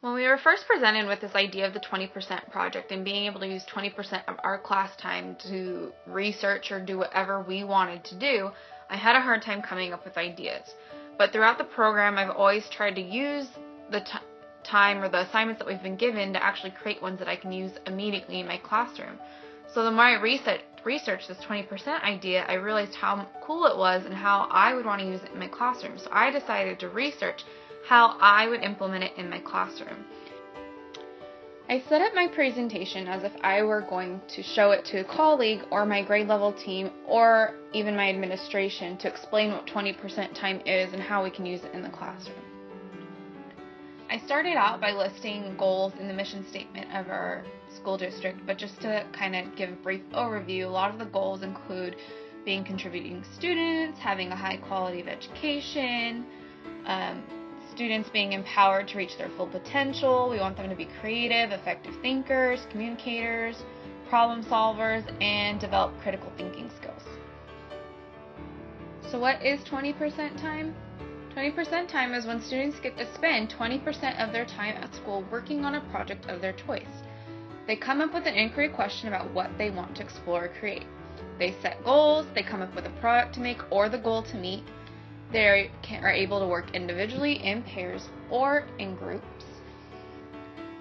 When we were first presented with this idea of the 20% project and being able to use 20% of our class time to research or do whatever we wanted to do, I had a hard time coming up with ideas. But throughout the program, I've always tried to use the time or the assignments that we've been given to actually create ones that I can use immediately in my classroom. So the more I researched this 20% idea, I realized how cool it was and how I would want to use it in my classroom. So I decided to research how I would implement it in my classroom. I set up my presentation as if I were going to show it to a colleague or my grade level team or even my administration to explain what 20% time is and how we can use it in the classroom. I started out by listing goals in the mission statement of our school district, but just to kind of give a brief overview, a lot of the goals include being contributing students, having a high quality of education, students being empowered to reach their full potential. We want them to be creative, effective thinkers, communicators, problem solvers, and develop critical thinking skills. So what is 20% time? 20% time is when students get to spend 20% of their time at school working on a project of their choice. They come up with an inquiry question about what they want to explore or create. They set goals, they come up with a product to make or the goal to meet. They are able to work individually, in pairs, or in groups.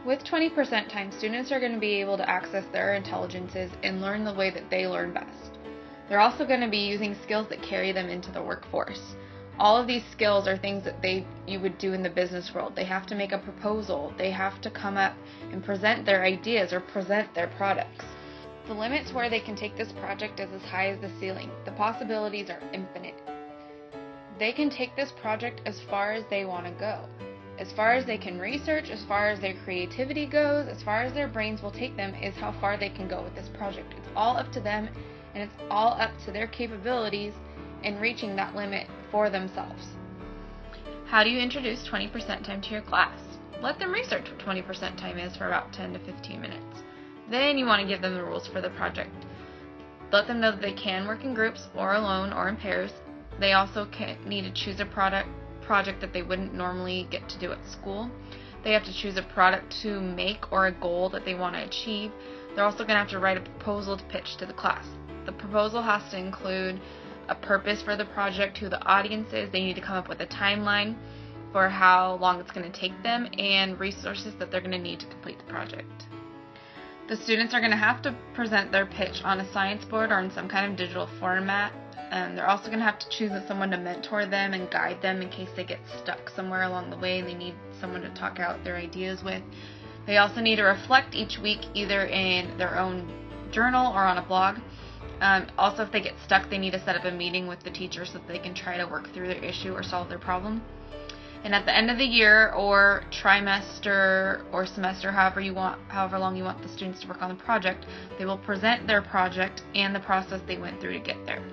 With 20% time, students are going to be able to access their intelligences and learn the way that they learn best. They're also going to be using skills that carry them into the workforce. All of these skills are things that you would do in the business world. They have to make a proposal. They have to come up and present their ideas or present their products. The limits where they can take this project is as high as the ceiling. The possibilities are infinite. They can take this project as far as they want to go. As far as they can research, as far as their creativity goes, as far as their brains will take them is how far they can go with this project. It's all up to them, and it's all up to their capabilities in reaching that limit for themselves. How do you introduce 20% time to your class? Let them research what 20% time is for about 10 to 15 minutes. Then you want to give them the rules for the project. Let them know that they can work in groups or alone or in pairs. They also need to choose a project that they wouldn't normally get to do at school. They have to choose a product to make or a goal that they want to achieve. They're also going to have to write a proposal to pitch to the class. The proposal has to include a purpose for the project, who the audience is. They need to come up with a timeline for how long it's going to take them and resources that they're going to need to complete the project. The students are going to have to present their pitch on a science board or in some kind of digital format. They're also going to have to choose someone to mentor them and guide them in case they get stuck somewhere along the way and they need someone to talk out their ideas with. They also need to reflect each week either in their own journal or on a blog. Also, if they get stuck, they need to set up a meeting with the teacher so that they can try to work through their issue or solve their problem. And at the end of the year or trimester or semester, however long you want the students to work on the project, they will present their project and the process they went through to get there.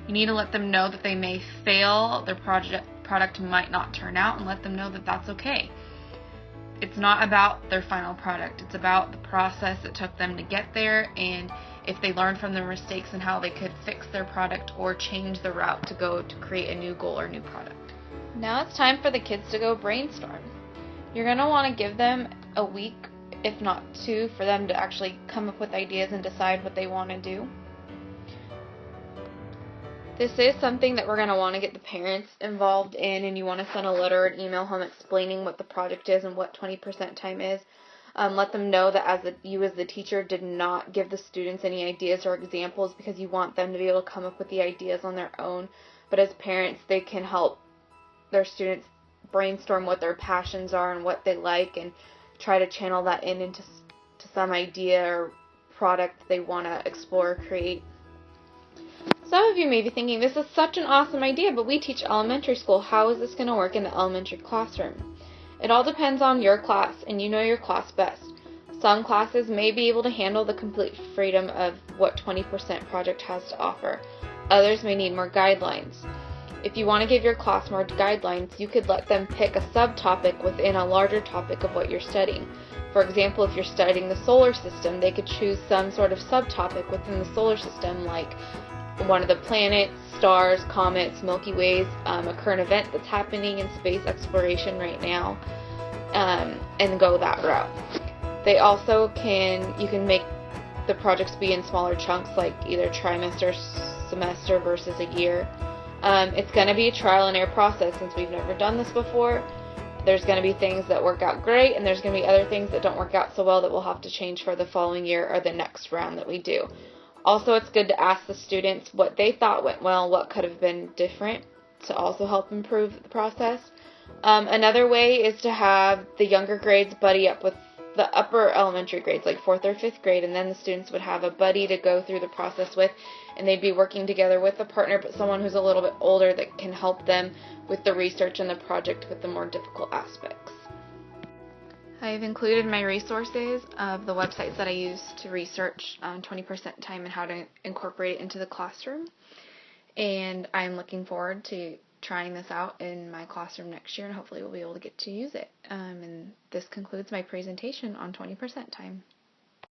You need to let them know that they may fail, their product might not turn out, and let them know that that's okay. It's not about their final product. It's about the process that took them to get there, and if they learned from their mistakes and how they could fix their product or change the route to go to create a new goal or new product. Now it's time for the kids to go brainstorm. You're going to want to give them a week, if not 2, for them to actually come up with ideas and decide what they want to do. This is something that we're going to want to get the parents involved in, and you want to send a letter or an email home explaining what the project is and what 20% time is. Let them know that you as the teacher did not give the students any ideas or examples because you want them to be able to come up with the ideas on their own. But as parents, they can help their students brainstorm what their passions are and what they like and try to channel that into some idea or product they want to explore or create. Some of you may be thinking, this is such an awesome idea, but we teach elementary school. How is this going to work in the elementary classroom? It all depends on your class, and you know your class best. Some classes may be able to handle the complete freedom of what 20% project has to offer. Others may need more guidelines. If you want to give your class more guidelines, you could let them pick a subtopic within a larger topic of what you're studying. For example, if you're studying the solar system, they could choose some sort of subtopic within the solar system, like one of the planets, stars, comets, Milky Ways, a current event that's happening in space exploration right now. and go that route. They also you can make the projects be in smaller chunks, like either trimester, semester versus a year. It's going to be a trial and error process since we've never done this before. There's going to be things that work out great, and there's going to be other things that don't work out so well that we'll have to change for the following year or the next round that we do. Also, it's good to ask the students what they thought went well, what could have been different, to also help improve the process. Another way is to have the younger grades buddy up with the upper elementary grades, like 4th or 5th grade, and then the students would have a buddy to go through the process with, and they'd be working together with a partner, but someone who's a little bit older that can help them with the research and the project with the more difficult aspects. I've included my resources of the websites that I use to research on 20% time and how to incorporate it into the classroom, and I'm looking forward to trying this out in my classroom next year, and hopefully we'll be able to get to use it. And this concludes my presentation on 20% time.